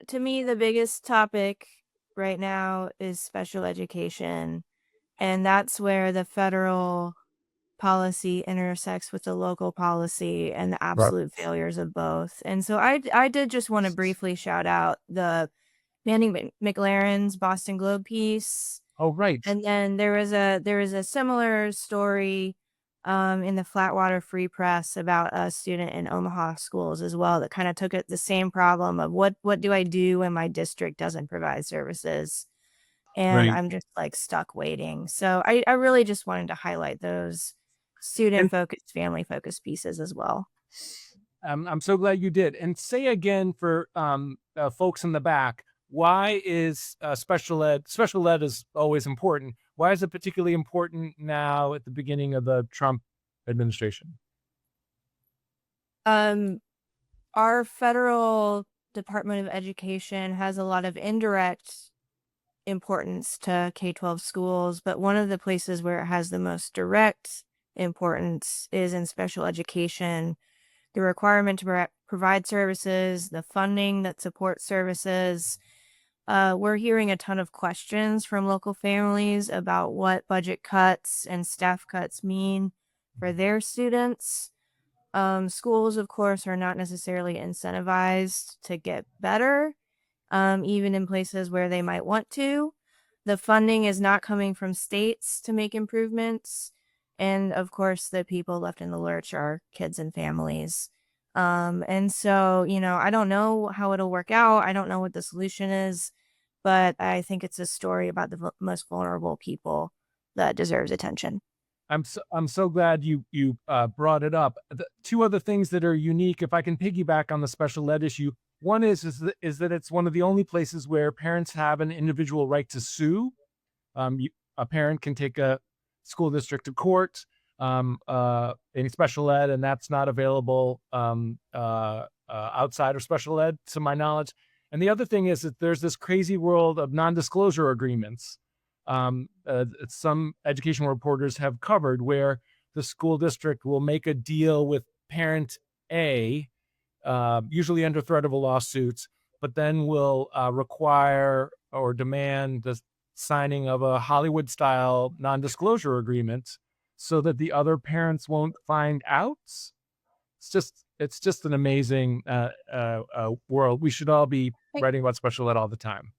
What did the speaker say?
to me, the biggest topic right now is special education, and that's where the federal policy intersects with the local policy and the Right. absolute failures of both. And so I did just want to briefly shout out the Mandy McLaren's Boston Globe piece. Oh, right. And then there was a similar story in the Flatwater Free Press about a student in Omaha schools as well that kind of took it the same problem of what do I do when my district doesn't provide services and Right. I'm just like stuck waiting. So I really just wanted to highlight those student And focused, family focused pieces as well. I'm so glad you did. And say again for folks in the back, why is special ed? Special ed is always important. Why is it particularly important now at the beginning of the Trump administration? Um, our federal Department of Education has a lot of indirect importance to K-12 schools, but one of the places where it has the most direct importance is in special education. The requirement to provide services, the funding that supports services. We're hearing a ton of questions from local families about what budget cuts and staff cuts mean for their students. Schools, of course, are not necessarily incentivized to get better, even in places where they might want to. The funding is not coming from states to make improvements. And of course, the people left in the lurch are kids and families. And so, I don't know how it'll work out. I don't know what the solution is, but I think it's a story about the most vulnerable people that deserves attention. I'm so glad you brought it up. Two other things that are unique, if I can piggyback on the special ed issue. One is that it's one of the only places where parents have an individual right to sue. A parent can take a school district to court in special ed, and that's not available outside of special ed, to my knowledge. And the other thing is that there's this crazy world of non-disclosure agreements. Some educational reporters have covered where the school district will make a deal with parent A, usually under threat of a lawsuit, but then will require or demand the signing of a Hollywood style non disclosure agreement so that the other parents won't find out. It's just an amazing world. We should all be writing about special ed all the time.